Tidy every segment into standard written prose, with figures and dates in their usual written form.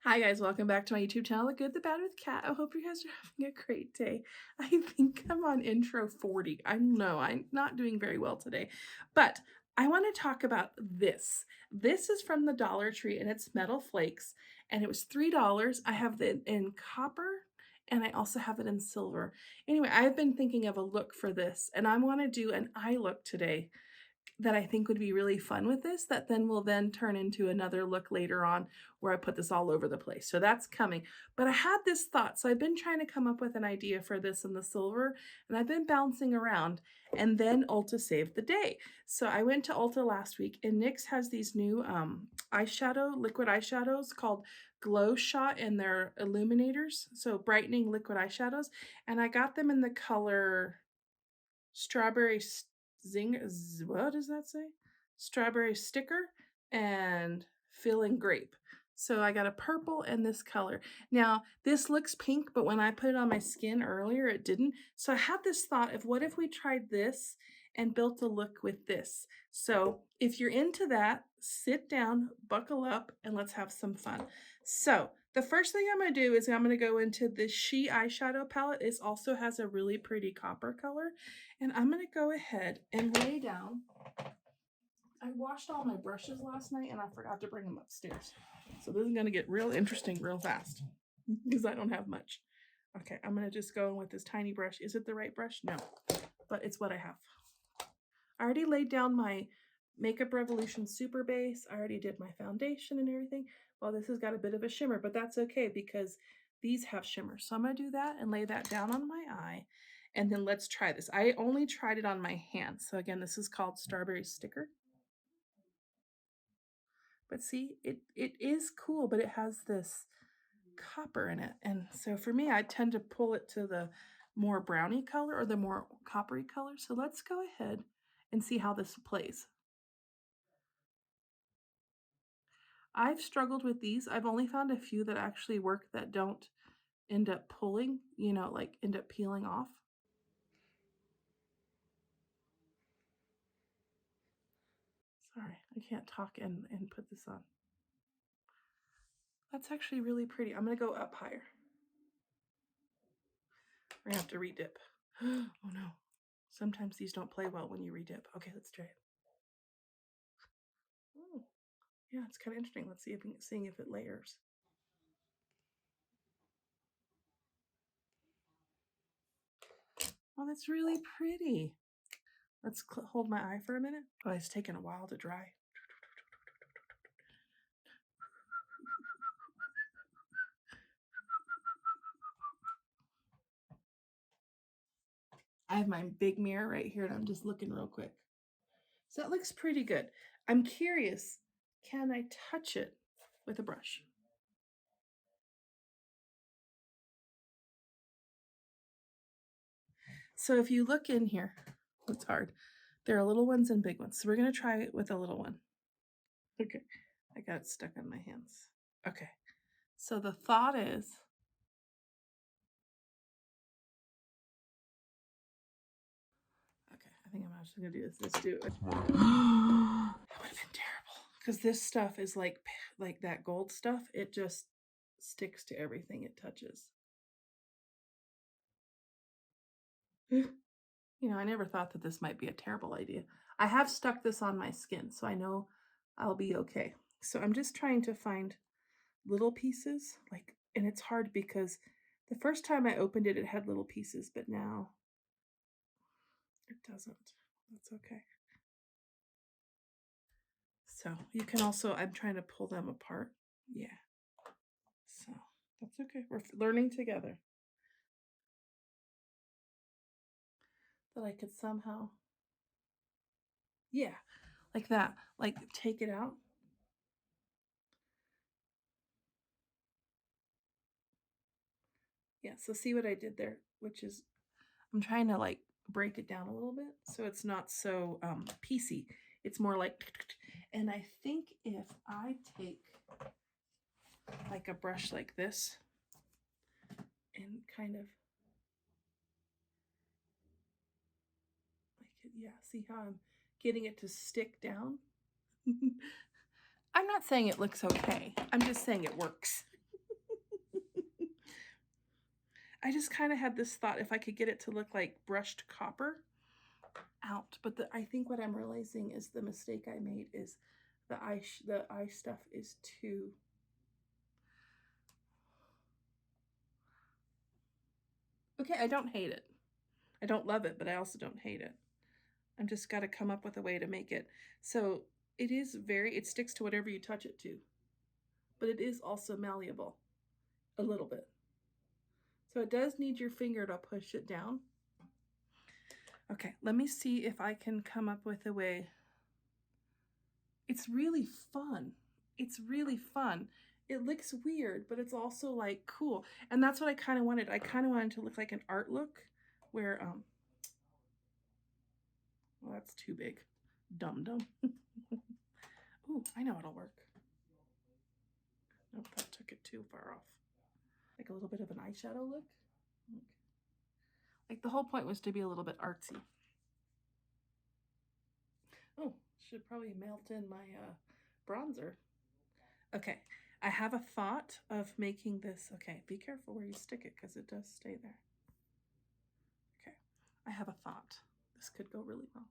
Hi guys, welcome back to my YouTube channel, The Good, The Bad with Kat. I hope you guys are having a great day. I think I'm on intro 40. I know I'm not doing very well today, but I want to talk about this. This is from the Dollar Tree and it's metal flakes and it was $3. I have it in copper and I also have it in silver. Anyway, I've been thinking of a look for this and I want to do an eye look today that I think would be really fun with this, that then will then turn into another look later on where I put this all over the place. So that's coming. But I had this thought. So I've been trying to come up with an idea for this in the silver and I've been bouncing around, and then Ulta saved the day. So I went to Ulta last week and NYX has these new liquid eyeshadows called Glow Shot, and they're illuminators. So brightening liquid eyeshadows. And I got them in the color Strawberry what does that say? Strawberry Sticker and Filling Grape. So I got a purple and this color. Now, this looks pink, but when I put it on my skin earlier, it didn't. So I had this thought of what if we tried this and built a look with this. So if you're into that, sit down, buckle up, and let's have some fun. So the first thing I'm going to do is I'm going to go into the She eyeshadow palette. It also has a really pretty copper color. And I'm going to go ahead and lay down. I washed all my brushes last night and I forgot to bring them upstairs. So this is going to get real interesting real fast because I don't have much. Okay, I'm going to just go in with this tiny brush. Is it the right brush? No, but it's what I have. I already laid down my Makeup Revolution Super Base. I already did my foundation and everything. Well, this has got a bit of a shimmer, but that's okay because these have shimmer. So I'm going to do that and lay that down on my eye. And then let's try this. I only tried it on my hand. So again, this is called Strawberry Sticker. But see, it is cool, but it has this copper in it. And so for me, I tend to pull it to the more brownie color or the more coppery color. So let's go ahead and see how this plays. I've struggled with these. I've only found a few that actually work that don't end up pulling, like end up peeling off. Sorry, I can't talk and put this on. That's actually really pretty. I'm going to go up higher. We're going to have to redip. Oh no. Sometimes these don't play well when you redip. Okay, let's try it. Oh, yeah, it's kind of interesting. Let's see if it layers. Oh, that's really pretty. Let's hold my eye for a minute. Oh, it's taken a while to dry. I have my big mirror right here and I'm just looking real quick. So that looks pretty good. I'm curious, can I touch it with a brush? So if you look in here, it's hard. There are little ones and big ones. So we're going to try it with a little one. Okay. I got it stuck on my hands. Okay. So the thought is, okay, I think I'm actually going to do this. Let's do it. That would have been terrible because this stuff is like that gold stuff. It just sticks to everything it touches. I never thought that this might be a terrible idea. I have stuck this on my skin, so I know I'll be okay. So I'm just trying to find little pieces, and it's hard because the first time I opened it, it had little pieces, but now it doesn't. That's okay. So you can also, I'm trying to pull them apart. Yeah. So that's okay. We're learning together. That I could somehow, yeah, like that, like take it out. Yeah, so see what I did there, which is I'm trying to like break it down a little bit so it's not so piecey. It's more like, and I think if I take like a brush like this and kind of like, yeah, see how I'm getting it to stick down? I'm not saying it looks okay. I'm just saying it works. I just kind of had this thought if I could get it to look like brushed copper out. But I think what I'm realizing is the mistake I made is the eye stuff is too. Okay, I don't hate it. I don't love it, but I also don't hate it. I'm just got to come up with a way to make it. So it is it sticks to whatever you touch it to, but it is also malleable a little bit. So it does need your finger to push it down. Okay, let me see if I can come up with a way. It's really fun. It's really fun. It looks weird, but it's also like cool. And that's what I kind of wanted. I kind of wanted to look like an art look where, well, that's too big. Dum dum. Ooh, I know it'll work. Nope, that took it too far off. Like a little bit of an eyeshadow look. Like the whole point was to be a little bit artsy. Oh, should probably melt in my bronzer. Okay, I have a thought of making this. Okay, be careful where you stick it because it does stay there. Okay, I have a thought. This could go really well.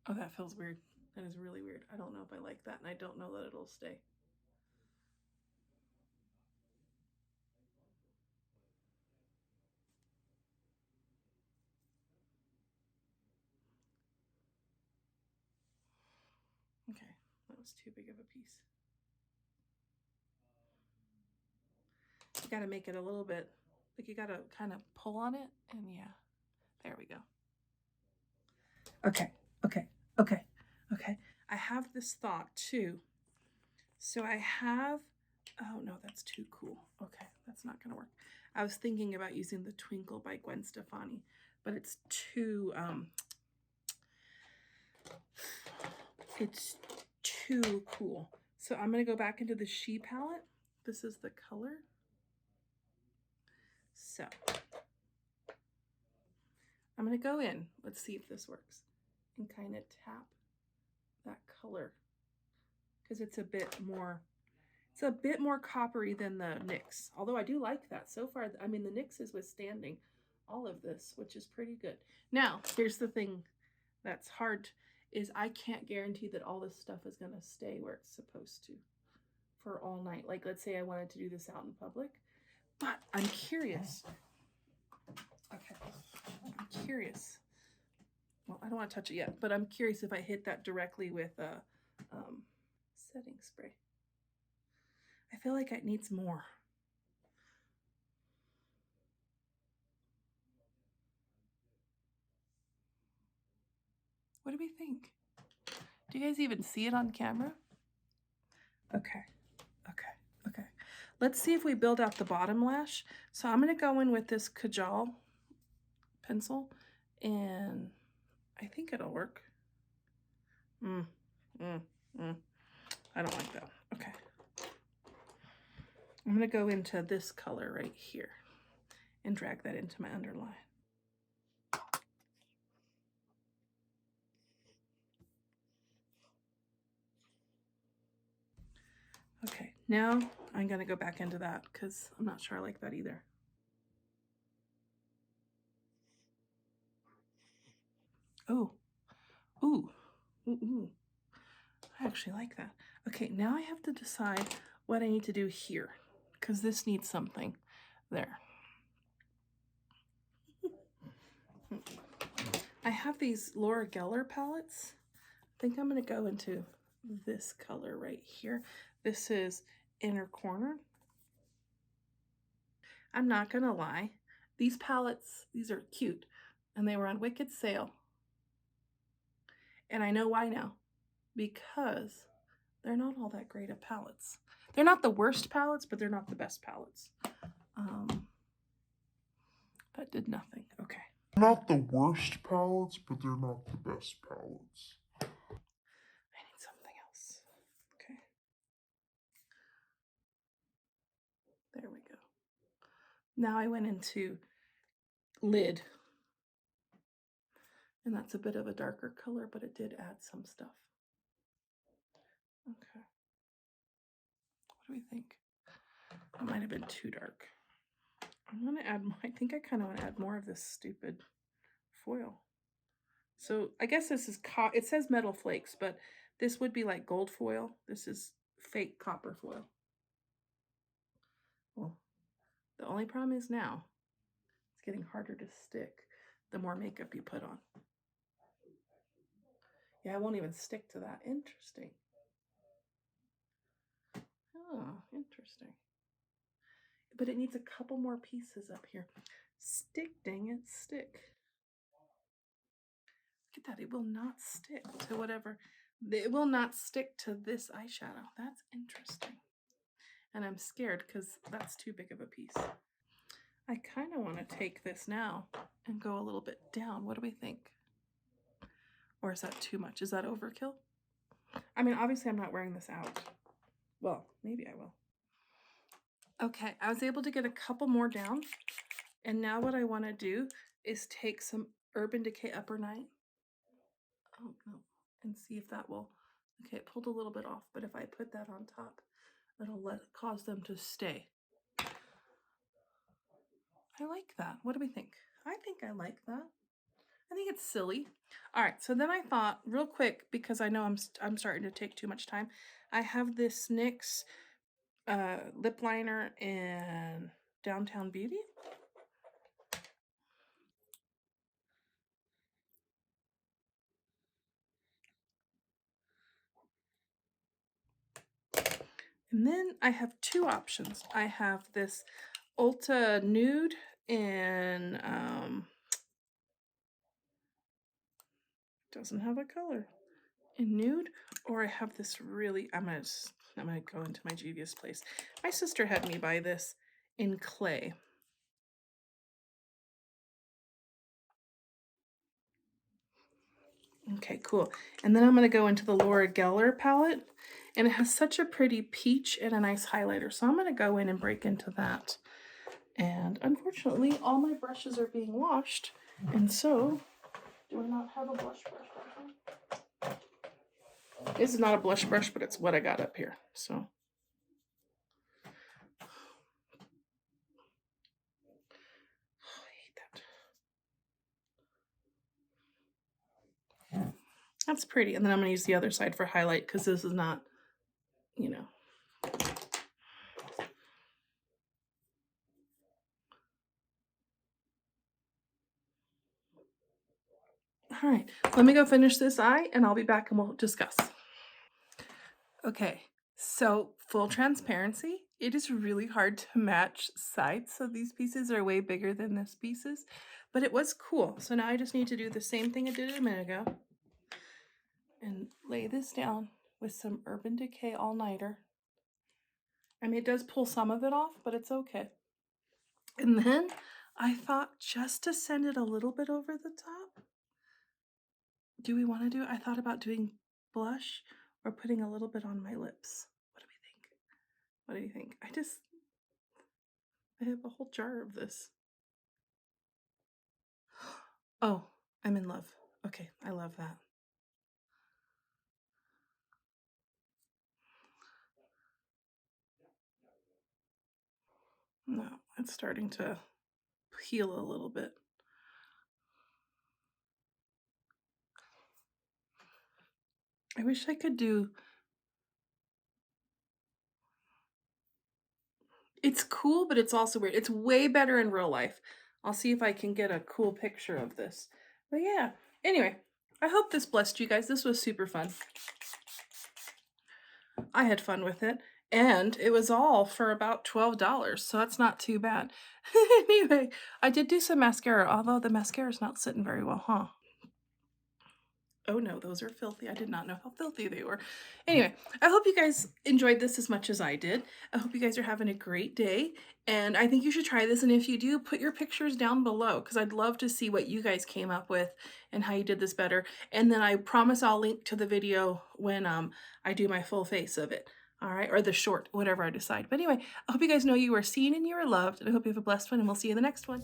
Oh, that feels weird. That is really weird. I don't know if I like that, and I don't know that it'll stay. Okay, that was too big of a piece. You gotta make it a little bit, like you gotta kind of pull on it, and yeah, there we go. Okay, okay, okay, okay. I have this thought too. So I have, oh no, that's too cool. Okay, that's not gonna work. I was thinking about using the Twinkle by Gwen Stefani, but it's too cool. So I'm gonna go back into the She palette. This is the color. So I'm gonna go in. Let's see if this works. And kind of tap that color because it's a bit more coppery than the NYX, although I do like that so far. I mean, the NYX is withstanding all of this, which is pretty good. Now, here's the thing that's hard is I can't guarantee that all this stuff is going to stay where it's supposed to for all night. Like, let's say I wanted to do this out in public, but I'm curious. Okay, I'm curious. Well, I don't want to touch it yet, but I'm curious if I hit that directly with a setting spray. I feel like it needs more. What do we think? Do you guys even see it on camera? Okay, okay, okay. Let's see if we build out the bottom lash. So I'm gonna go in with this Kajal pencil and I think it'll work. I don't like that. Okay. I'm gonna go into this color right here and drag that into my underline. Okay, now I'm gonna go back into that because I'm not sure I like that either. Oh, ooh, ooh, ooh. I actually like that. Okay, now I have to decide what I need to do here because this needs something there. I have these Laura Geller palettes. I think I'm going to go into this color right here. This is Inner Corner. I'm not going to lie. These palettes, these are cute, and they were on Wicked sale. And I know why now. Because they're not all that great of palettes. They're not the worst palettes, but they're not the best palettes. That did nothing. Okay. Not the worst palettes, but they're not the best palettes. I need something else. Okay. There we go. Now I went into Lid. And that's a bit of a darker color, but it did add some stuff. Okay. What do we think? That might have been too dark. I'm gonna add, I think I kind of want to add more of this stupid foil. So I guess this is, it says metal flakes, but this would be like gold foil. This is fake copper foil. Well, the only problem is now it's getting harder to stick the more makeup you put on. Yeah, I won't even stick to that. Interesting. Oh, interesting. But it needs a couple more pieces up here. Stick, dang it, stick. Look at that. It will not stick to whatever. It will not stick to this eyeshadow. That's interesting. And I'm scared because that's too big of a piece. I kind of want to take this now and go a little bit down. What do we think? Or is that too much? Is that overkill? I mean, obviously I'm not wearing this out. Well, maybe I will. Okay, I was able to get a couple more down. And now what I want to do is take some Urban Decay Upper Night. Oh, no. And see if that will, okay, it pulled a little bit off, but if I put that on top, it'll cause them to stay. I like that. What do we think? I think I like that. I think it's silly. All right, so then I thought real quick, because I know I'm starting to take too much time. I have this NYX lip liner in Downtown Beauty. And then I have two options. I have this Ulta Nude in, doesn't have a color, in Nude, or I have this really, I'm gonna go into my Juvia's Place. My sister had me buy this in Clay. Okay, cool. And then I'm gonna go into the Laura Geller palette, and it has such a pretty peach and a nice highlighter. So I'm gonna go in and break into that. And unfortunately, all my brushes are being washed. And so, do I not have a blush brush? This is not a blush brush, but it's what I got up here. So. Oh, I hate that. That's pretty. And then I'm going to use the other side for highlight because this is not, you know. All right, let me go finish this eye and I'll be back and we'll discuss. Okay, so full transparency, it is really hard to match sides. So these pieces are way bigger than this pieces, but it was cool. So now I just need to do the same thing I did a minute ago and lay this down with some Urban Decay All-Nighter. I mean, it does pull some of it off, but it's okay. And then I thought just to send it a little bit over the top, do we want to do, I thought about doing blush or putting a little bit on my lips. What do we think? What do you think? I have a whole jar of this. Oh, I'm in love. Okay, I love that. No, it's starting to peel a little bit. I wish I could do, it's cool, but it's also weird. It's way better in real life. I'll see if I can get a cool picture of this. But yeah, anyway, I hope this blessed you guys. This was super fun. I had fun with it. And it was all for about $12, so that's not too bad. Anyway, I did do some mascara, although the mascara's not sitting very well, huh? Oh no, those are filthy. I did not know how filthy they were. Anyway, I hope you guys enjoyed this as much as I did. I hope you guys are having a great day. And I think you should try this. And if you do, put your pictures down below because I'd love to see what you guys came up with and how you did this better. And then I promise I'll link to the video when I do my full face of it. All right, or the short, whatever I decide. But anyway, I hope you guys know you are seen and you are loved. And I hope you have a blessed one, and we'll see you in the next one.